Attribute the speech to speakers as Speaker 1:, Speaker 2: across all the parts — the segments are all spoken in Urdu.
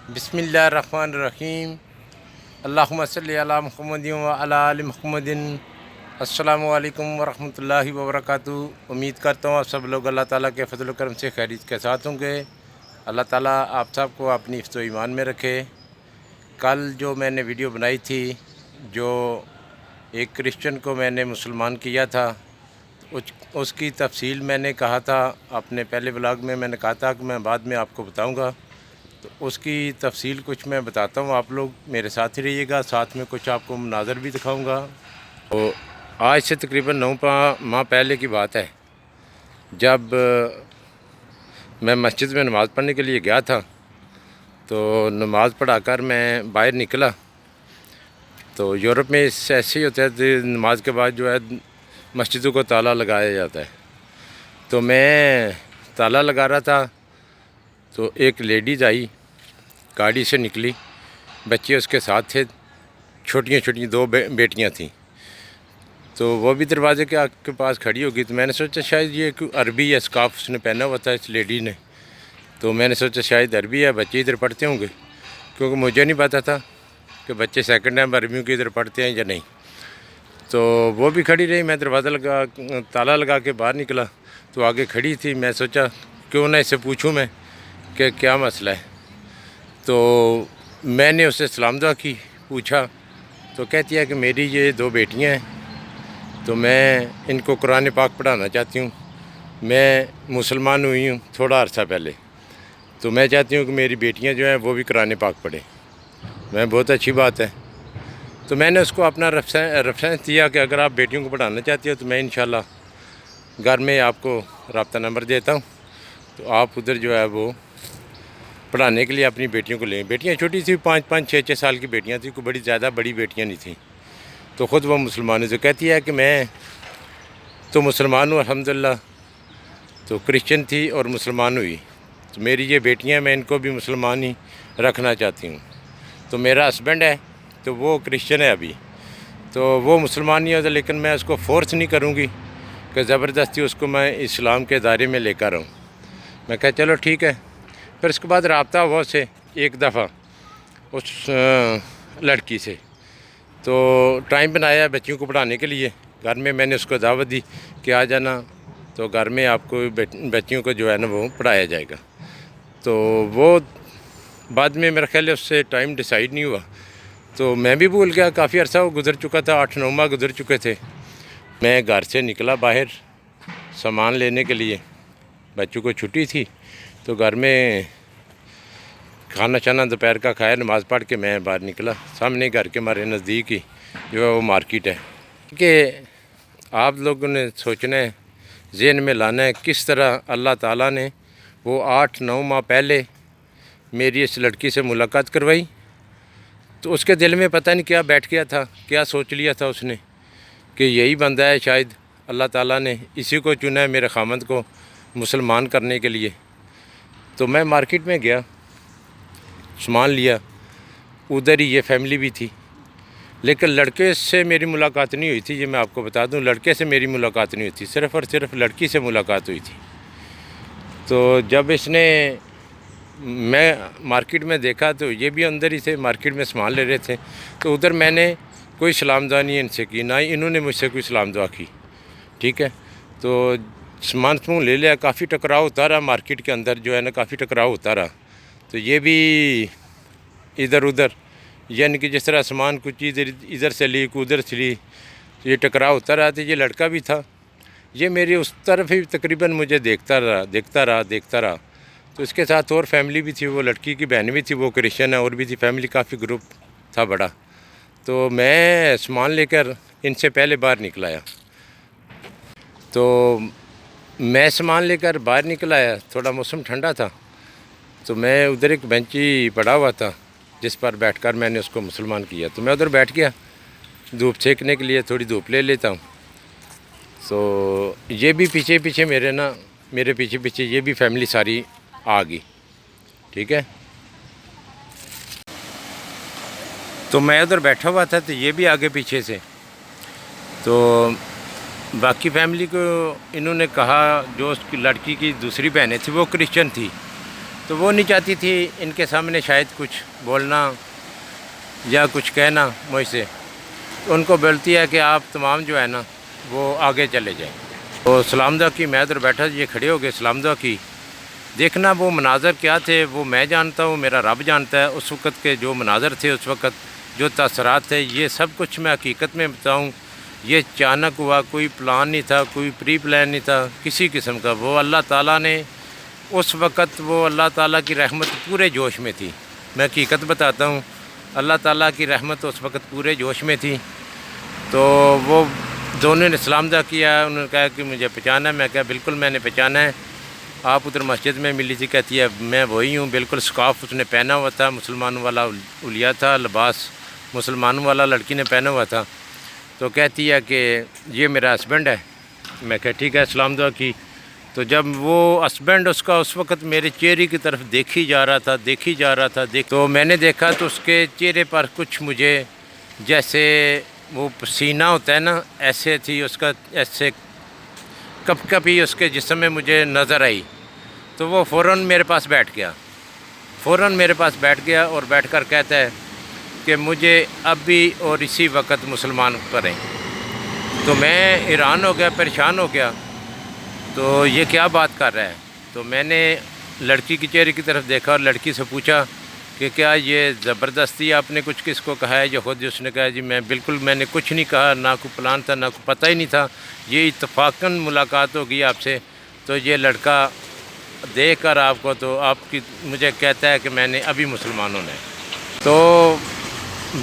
Speaker 1: بسم اللہ الرحمن الرحیم اللہم صلی علی محمد و علی آل محمد۔ السلام علیکم ورحمۃ اللہ وبرکاتہ۔ امید کرتا ہوں آپ سب لوگ اللہ تعالیٰ کے فضل و کرم سے خیریت کے ساتھ ہوں گے۔ اللہ تعالیٰ آپ سب کو اپنی حفظ و ایمان میں رکھے۔ کل جو میں نے ویڈیو بنائی تھی، جو ایک کرسچن کو میں نے مسلمان کیا تھا، اس کی تفصیل میں نے کہا تھا اپنے پہلے بلاگ میں نے کہا تھا کہ میں بعد میں آپ کو بتاؤں گا، تو اس کی تفصیل کچھ میں بتاتا ہوں۔ آپ لوگ میرے ساتھ ہی رہیے گا، ساتھ میں کچھ آپ کو مناظر بھی دکھاؤں گا۔ تو آج سے تقریباً 9 ماہ پہلے کی بات ہے، جب میں مسجد میں نماز پڑھنے کے لیے گیا تھا، تو نماز پڑھا کر میں باہر نکلا۔ تو یورپ میں ایسے ہی ہوتا ہے، نماز کے بعد جو ہے مسجدوں کو تالا لگایا جاتا ہے۔ تو میں تالا لگا رہا تھا، تو ایک لیڈیز آئی، گاڑی سے نکلی، بچے اس کے ساتھ تھے، چھوٹیاں 2 بیٹیاں تھیں۔ تو وہ بھی دروازے کے پاس کھڑی ہو گئی۔ تو میں نے سوچا شاید یہ کوئی عربی یا اسکارف اس نے پہنا ہوا تھا اس لیڈی نے، تو میں نے سوچا شاید عربی ہے، بچے ادھر پڑھتے ہوں گے، کیونکہ مجھے نہیں پتا تھا کہ بچے سیکنڈ ٹائم عربیوں کے ادھر پڑھتے ہیں یا نہیں۔ تو وہ بھی کھڑی رہی، میں دروازہ تالا لگا کے باہر نکلا، تو آگے کھڑی تھی۔ میں سوچا کیوں نہ اس سے پوچھوں میں کہ کیا مسئلہ ہے۔ تو میں نے اس سے سلام دعا کی، پوچھا، تو کہتی ہے کہ میری یہ 2 بیٹیاں ہیں، تو میں ان کو قرآن پاک پڑھانا چاہتی ہوں۔ میں مسلمان ہوئی ہوں تھوڑا عرصہ پہلے، تو میں چاہتی ہوں کہ میری بیٹیاں جو ہیں وہ بھی قرآن پاک پڑھیں۔ میں بہت اچھی بات ہے۔ تو میں نے اس کو اپنا ریفرنس دیا کہ اگر آپ بیٹیوں کو پڑھانا چاہتی ہو تو میں انشاءاللہ گھر میں آپ کو رابطہ نمبر دیتا ہوں، تو آپ ادھر جو ہے وہ پڑھانے کے لیے اپنی بیٹیوں کو لیں۔ بیٹیاں چھوٹی تھیں، 5 6 سال کی بیٹیاں تھیں، کوئی زیادہ بڑی بیٹیاں نہیں تھیں۔ تو خود وہ مسلمان سے کہتی ہے کہ میں تو مسلمان ہوں الحمدللہ، تو کرسچن تھی اور مسلمان ہوئی، تو میری یہ بیٹیاں میں ان کو بھی مسلمان ہی رکھنا چاہتی ہوں۔ تو میرا ہسبینڈ ہے تو وہ کرسچن ہے ابھی، تو وہ مسلمان نہیں ہوتا، لیکن میں اس کو فورس نہیں کروں گی کہ زبردستی اس کو میں اسلام کے دائرے میں لے کر آؤں۔ میں کہا چلو ٹھیک ہے۔ پھر اس کے بعد رابطہ ہوا اس سے ایک دفعہ اس لڑکی سے، تو ٹائم بنایا بچیوں کو پڑھانے کے لیے گھر میں نے اس کو دعوت دی کہ آ جانا، تو گھر میں آپ کو بچیوں کو جو ہے نا وہ پڑھایا جائے گا۔ تو وہ بعد میں میرا خیال ہے اس سے ٹائم ڈیسائیڈ نہیں ہوا، تو میں بھی بھول گیا، کافی عرصہ وہ گزر چکا تھا، 8 9 ماہ گزر چکے تھے۔ میں گھر سے نکلا باہر سامان لینے کے لیے، بچوں کو چھٹی تھی، تو گھر میں کھانا شانا دوپہر کا کھایا، نماز پڑھ کے میں باہر نکلا۔ سامنے گھر کے ہمارے نزدیک ہی جو ہے وہ مارکیٹ ہے، کہ آپ لوگوں نے سوچنا ہے، ذہن میں لانا ہے کس طرح اللہ تعالیٰ نے وہ 8 9 ماہ پہلے میری اس لڑکی سے ملاقات کروائی۔ تو اس کے دل میں پتہ نہیں کیا بیٹھ گیا تھا، کیا سوچ لیا تھا اس نے کہ یہی بندہ ہے، شاید اللہ تعالیٰ نے اسی کو چنا ہے میرے خامند کو مسلمان کرنے کے لیے۔ تو میں مارکیٹ میں گیا، سامان لیا، ادھر ہی یہ فیملی بھی تھی، لیکن لڑکے سے میری ملاقات نہیں ہوئی تھی۔ یہ میں آپ کو بتا دوں، لڑکے سے میری ملاقات نہیں ہوئی تھی، صرف اور صرف لڑکی سے ملاقات ہوئی تھی۔ تو جب میں مارکیٹ میں دیکھا تو یہ بھی اندر ہی تھے، مارکیٹ میں سامان لے رہے تھے، تو ادھر میں نے کوئی سلام دعا نہیں ان سے کی، نہ ہی انہوں نے مجھ سے کوئی سلام دعا کی، ٹھیک ہے۔ تو سامان لے لیا، کافی ٹکراؤ ہوتا رہا مارکیٹ کے اندر، جو ہے نا کافی ٹکراؤ ہوتا رہا۔ تو یہ بھی ادھر ادھر، یعنی کہ جس طرح سامان کچھ ادھر سے لی، کوئی ادھر سے لی، یہ ٹکراؤ ہوتا رہا۔ تو یہ لڑکا بھی تھا، یہ میری اس طرف ہی تقریباً مجھے دیکھتا رہا۔ تو اس کے ساتھ اور فیملی بھی تھی، وہ لڑکی کی بہن بھی تھی، وہ کرسچن ہے، اور بھی تھی فیملی، کافی گروپ تھا بڑا۔ تو میں سامان لے کر ان سے پہلے باہر نکل آیا۔ تو میں سامان لے کر باہر نکل آیا، تھوڑا موسم ٹھنڈا تھا، تو میں ادھر ایک بینچ ہی پڑا ہوا تھا جس پر بیٹھ کر میں نے اس کو مسلمان کیا۔ تو میں ادھر بیٹھ گیا دھوپ سینکنے کے لیے، تھوڑی دھوپ لے لیتا ہوں۔ تو یہ بھی پیچھے میرے پیچھے یہ بھی فیملی ساری آ گئی، ٹھیک ہے۔ تو میں ادھر بیٹھا ہوا تھا، تو یہ بھی آگے پیچھے سے۔ تو باقی فیملی کو انہوں نے کہا، جو اس کی لڑکی کی دوسری بہنیں تھیں وہ کرسچن تھی، تو وہ نہیں چاہتی تھی ان کے سامنے شاید کچھ بولنا یا کچھ کہنا مجھ سے، تو ان کو بولتی ہے کہ آپ تمام جو ہے نا وہ آگے چلے جائیں۔ تو سلام دعا کی، میں ادھر بیٹھا، یہ کھڑے ہو گئے سلام دعا کی۔ دیکھنا وہ مناظر کیا تھے وہ میں جانتا ہوں، میرا رب جانتا ہے اس وقت کے جو مناظر تھے، اس وقت جو تاثرات تھے، یہ سب کچھ میں حقیقت میں بتاؤں یہ اچانک ہوا، کوئی پلان نہیں تھا، کوئی پری پلان نہیں تھا کسی قسم کا۔ وہ اللہ تعالیٰ نے اس وقت، وہ اللہ تعالیٰ کی رحمت پورے جوش میں تھی، میں حقیقت بتاتا ہوں، اللہ تعالیٰ کی رحمت اس وقت پورے جوش میں تھی۔ تو وہ دونوں نے سلام دعا کیا، انہوں نے کہا کہ مجھے پہچانا ہے، میں کہا بالکل میں نے پہچانا ہے، آپ ادھر مسجد میں ملی تھی، کہتی ہے میں وہی ہوں، بالکل سکارف اس نے پہنا ہوا تھا، مسلمانوں والا اولیا تھا، لباس مسلمانوں والا لڑکی نے پہنا ہوا تھا۔ تو کہتی ہے کہ یہ میرا ہسبینڈ ہے، میں کہا ٹھیک ہے، سلام دعا کی۔ تو جب وہ ہسبینڈ اس کا اس وقت میرے چہرے کی طرف دیکھی جا رہا تھا تو میں نے دیکھا تو اس کے چہرے پر کچھ مجھے جیسے وہ پسینہ ہوتا ہے نا، ایسے تھی اس کا، ایسے کپ کپی اس کے جسم میں مجھے نظر آئی۔ تو وہ فوراً میرے پاس بیٹھ گیا اور بیٹھ کر کہتا ہے کہ مجھے اب بھی اور اسی وقت مسلمان کریں۔ تو میں حیران ہو گیا، پریشان ہو گیا، تو یہ کیا بات کر رہا ہے؟ تو میں نے لڑکی کی چہرے کی طرف دیکھا اور لڑکی سے پوچھا کہ کیا یہ زبردستی آپ نے کچھ کس کو کہا ہے یا خود؟ اس نے کہا جی میں نے کچھ نہیں کہا، نہ کوئی پلان تھا، نہ کوئی پتہ ہی نہیں تھا، یہ اتفاقاً ملاقات ہوگی آپ سے۔ تو یہ لڑکا دیکھ کر آپ کو تو آپ کی مجھے کہتا ہے کہ میں نے ابھی مسلمان ہونا ہے۔ تو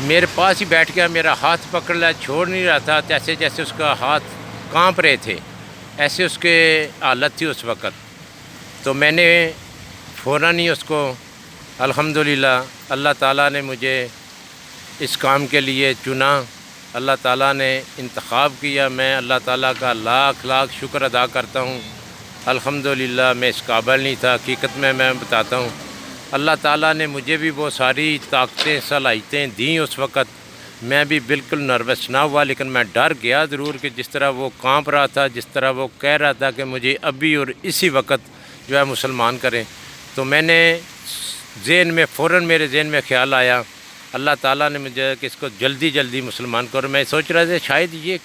Speaker 1: میرے پاس ہی بیٹھ گیا، میرا ہاتھ پکڑ لیا، چھوڑ نہیں رہا تھا، جیسے اس کا ہاتھ کانپ رہے تھے، ایسے اس کے حالت تھی اس وقت۔ تو میں نے فوراً ہی اس کو، الحمدللہ اللہ تعالیٰ نے مجھے اس کام کے لیے چنا، اللہ تعالیٰ نے انتخاب کیا، میں اللہ تعالیٰ کا لاکھ لاکھ شکر ادا کرتا ہوں۔ الحمدللہ میں اس قابل نہیں تھا، حقیقت میں بتاتا ہوں، اللہ تعالیٰ نے مجھے بھی وہ ساری طاقتیں صلاحیتیں دیں اس وقت، میں بھی بالکل نروس نہ ہوا، لیکن میں ڈر گیا ضرور کہ جس طرح وہ کانپ رہا تھا، جس طرح وہ کہہ رہا تھا کہ مجھے ابھی اور اسی وقت جو ہے مسلمان کریں۔ تو میں نے فوراً میرے ذہن میں خیال آیا، اللہ تعالیٰ نے مجھے کہ اس کو جلدی مسلمان کرو۔ میں سوچ رہا تھا شاید یہ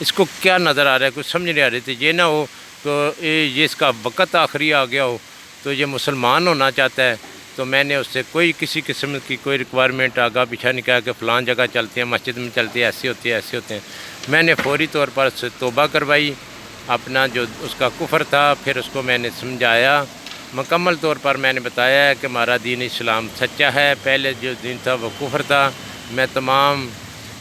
Speaker 1: اس کو کیا نظر آ رہا ہے، کچھ سمجھ نہیں آ رہی تھی، یہ نہ ہو تو یہ اس کا وقت آخری آ گیا ہو تو یہ مسلمان ہونا چاہتا ہے۔ تو میں نے اس سے کسی قسم کی کوئی ریکوائرمنٹ آگاہ پیچھے نہیں کہا کہ فلان جگہ چلتے ہیں، مسجد میں چلتے ہیں، ایسے ہوتے ہیں۔ میں نے فوری طور پر اس سے توبہ کروائی، اپنا جو اس کا کفر تھا، پھر اس کو میں نے سمجھایا، مکمل طور پر میں نے بتایا کہ ہمارا دین اسلام سچا ہے، پہلے جو دین تھا وہ کفر تھا، میں تمام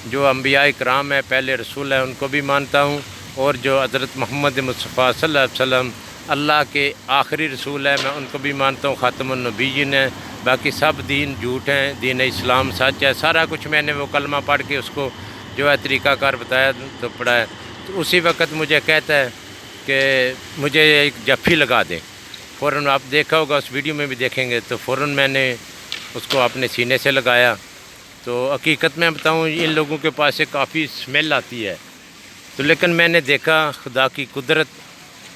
Speaker 1: جو انبیاء کرام ہیں، پہلے رسول ہیں، ان کو بھی مانتا ہوں، اور جو حضرت محمد مصطفیٰ صلی اللہ علیہ وسلم اللہ کے آخری رسول ہیں، میں ان کو بھی مانتا ہوں، خاتم النبیین ہیں، باقی سب دین جھوٹ ہیں، دین اسلام سچ ہے، سارا کچھ میں نے وہ کلمہ پڑھ کے اس کو جو ہے طریقہ کار بتایا تو پڑھا ہے۔ تو اسی وقت مجھے کہتا ہے کہ مجھے ایک جفی لگا دیں، فوراً آپ دیکھا ہوگا اس ویڈیو میں بھی دیکھیں گے، تو فوراً میں نے اس کو اپنے سینے سے لگایا۔ تو حقیقت میں بتاؤں ان لوگوں کے پاس سے کافی اسمیل آتی ہے، تو لیکن میں نے دیکھا خدا کی قدرت،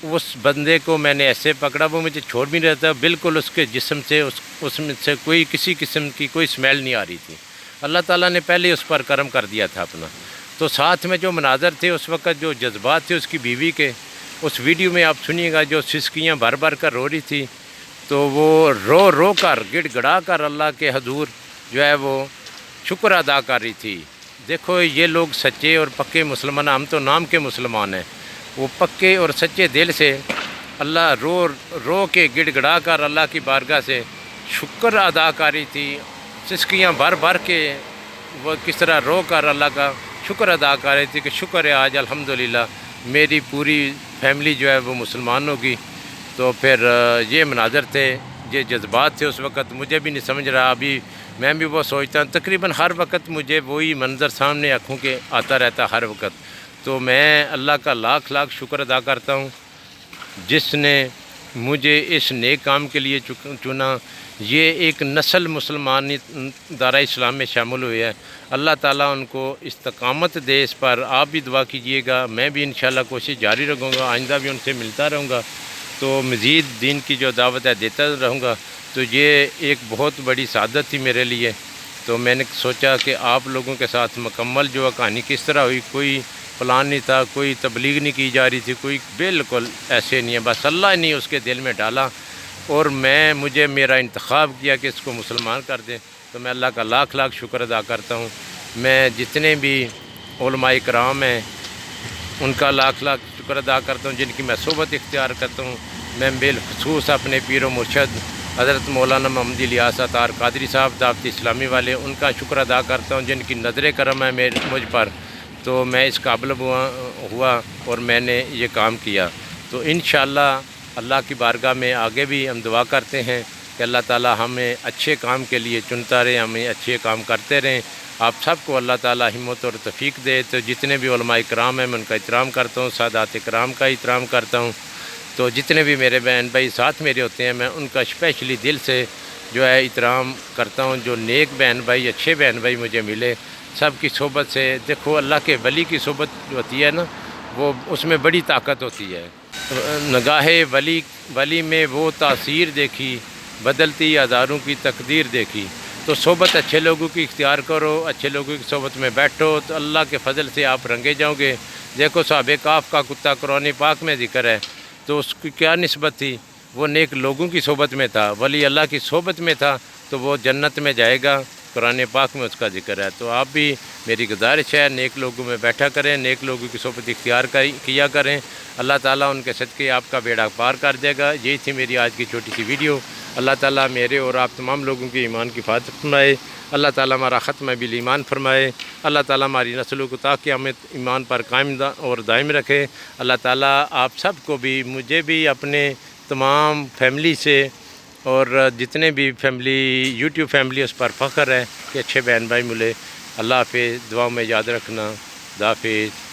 Speaker 1: اس بندے کو میں نے ایسے پکڑا، وہ مجھے چھوڑ بھی رہا تھا، بالکل اس کے جسم سے اس میں سے کوئی کسی قسم کی کوئی اسمیل نہیں آ رہی تھی، اللہ تعالیٰ نے پہلے اس پر کرم کر دیا تھا اپنا۔ تو ساتھ میں جو مناظر تھے اس وقت، جو جذبات تھے اس کی بیوی کے، اس ویڈیو میں آپ سنیے گا، جو سسکیاں بھر کر رو رہی تھی، تو وہ رو کر گڑ گڑا کر اللہ کے حضور جو ہے وہ شکر ادا کر رہی تھی۔ دیکھو یہ لوگ سچے اور پکے مسلمان، ہم تو نام کے مسلمان ہیں، وہ پکے اور سچے دل سے اللہ رو کے گڑ گڑا کر اللہ کی بارگاہ سے شکر ادا کر رہی تھی، سسکیاں بھر کے وہ کس طرح رو کر اللہ کا شکر ادا کر رہی تھی کہ شکر ہے آج الحمدللہ میری پوری فیملی جو ہے وہ مسلمان ہوگی۔ تو پھر یہ مناظر تھے، یہ جذبات تھے اس وقت، مجھے بھی نہیں سمجھ رہا، ابھی میں بھی وہ سوچتا ہوں، تقریباً ہر وقت مجھے وہی منظر سامنے آنکھوں کے آتا رہتا ہر وقت۔ تو میں اللہ کا لاکھ لاکھ شکر ادا کرتا ہوں جس نے مجھے اس نیک کام کے لیے چنا۔ یہ ایک نسل مسلمان دارہ اسلام میں شامل ہوئے ہیں، اللہ تعالیٰ ان کو استقامت دے اس پر، آپ بھی دعا کیجئے گا، میں بھی انشاءاللہ کوشش جاری رکھوں گا، آئندہ بھی ان سے ملتا رہوں گا۔ تو مزید دین کی جو دعوت ہے دیتا رہوں گا۔ تو یہ ایک بہت بڑی سعادت تھی میرے لیے۔ تو میں نے سوچا کہ آپ لوگوں کے ساتھ مکمل جو کہانی کس طرح ہوئی، کوئی پلان نہیں تھا، کوئی تبلیغ نہیں کی جا رہی تھی، کوئی بالکل ایسے نہیں ہے، بس اللہ نے اس کے دل میں ڈالا اور مجھے میرا انتخاب کیا کہ اس کو مسلمان کر دیں۔ تو میں اللہ کا لاکھ لاکھ شکر ادا کرتا ہوں۔ میں جتنے بھی علماء کرام ہیں ان کا لاکھ لاکھ شکر ادا کرتا ہوں جن کی میں صحبت اختیار کرتا ہوں۔ میں بالخصوص اپنے پیر و مرشد حضرت مولانا محمد الیاس عطار قادری صاحب دعوت اسلامی والے، ان کا شکر ادا کرتا ہوں جن کی نظر کرم ہے مجھ پر، تو میں اس قابل ہوا اور میں نے یہ کام کیا۔ تو انشاءاللہ اللہ کی بارگاہ میں آگے بھی ہم دعا کرتے ہیں کہ اللہ تعالی ہمیں اچھے کام کے لیے چنتا رہے، ہمیں اچھے کام کرتے رہیں۔ آپ سب کو اللہ تعالی ہمت اور توفیق دے۔ تو جتنے بھی علماء کرام ہیں میں ان کا احترام کرتا ہوں، سادات کرام کا احترام کرتا ہوں۔ تو جتنے بھی میرے بہن بھائی ساتھ میرے ہوتے ہیں میں ان کا اسپیشلی دل سے جو ہے احترام کرتا ہوں۔ جو نیک بہن بھائی، اچھے بہن بھائی مجھے ملے، سب کی صحبت سے، دیکھو اللہ کے ولی کی صحبت جو ہوتی ہے نا، وہ اس میں بڑی طاقت ہوتی ہے۔ نگاہ ولی میں وہ تاثیر دیکھی، بدلتی ہزاروں کی تقدیر دیکھی۔ تو صحبت اچھے لوگوں کی اختیار کرو، اچھے لوگوں کی صحبت میں بیٹھو تو اللہ کے فضل سے آپ رنگے جاؤ گے۔ دیکھو صحابہ کہف کا کتا قرآن پاک میں ذکر ہے، تو اس کی کیا نسبت تھی؟ وہ نیک لوگوں کی صحبت میں تھا، ولی اللہ کی صحبت میں تھا، تو وہ جنت میں جائے گا۔ قرآن پاک میں اس کا ذکر ہے۔ تو آپ بھی میری گزارش ہے نیک لوگوں میں بیٹھا کریں، نیک لوگوں کی صحبت اختیار کیا کریں، اللہ تعالیٰ ان کے صدقے آپ کا بیڑا پار کر دے گا۔ یہی تھی میری آج کی چھوٹی سی ویڈیو۔ اللہ تعالیٰ میرے اور آپ تمام لوگوں کے ایمان کی حفاظت فرمائے، اللہ تعالیٰ ہمارا ختمہ بالایمان فرمائے، اللہ تعالیٰ ہماری نسلوں کو تا قیامت ایمان پر قائم اور دائم رکھے۔ اللہ تعالیٰ آپ سب کو بھی، مجھے بھی، اپنے تمام فیملی سے اور جتنے بھی فیملی یوٹیوب فیملی اس پر فخر ہے کہ اچھے بہن بھائی ملے۔ اللہ حافظ، دعاؤں میں یاد رکھنا، خدا حافظ۔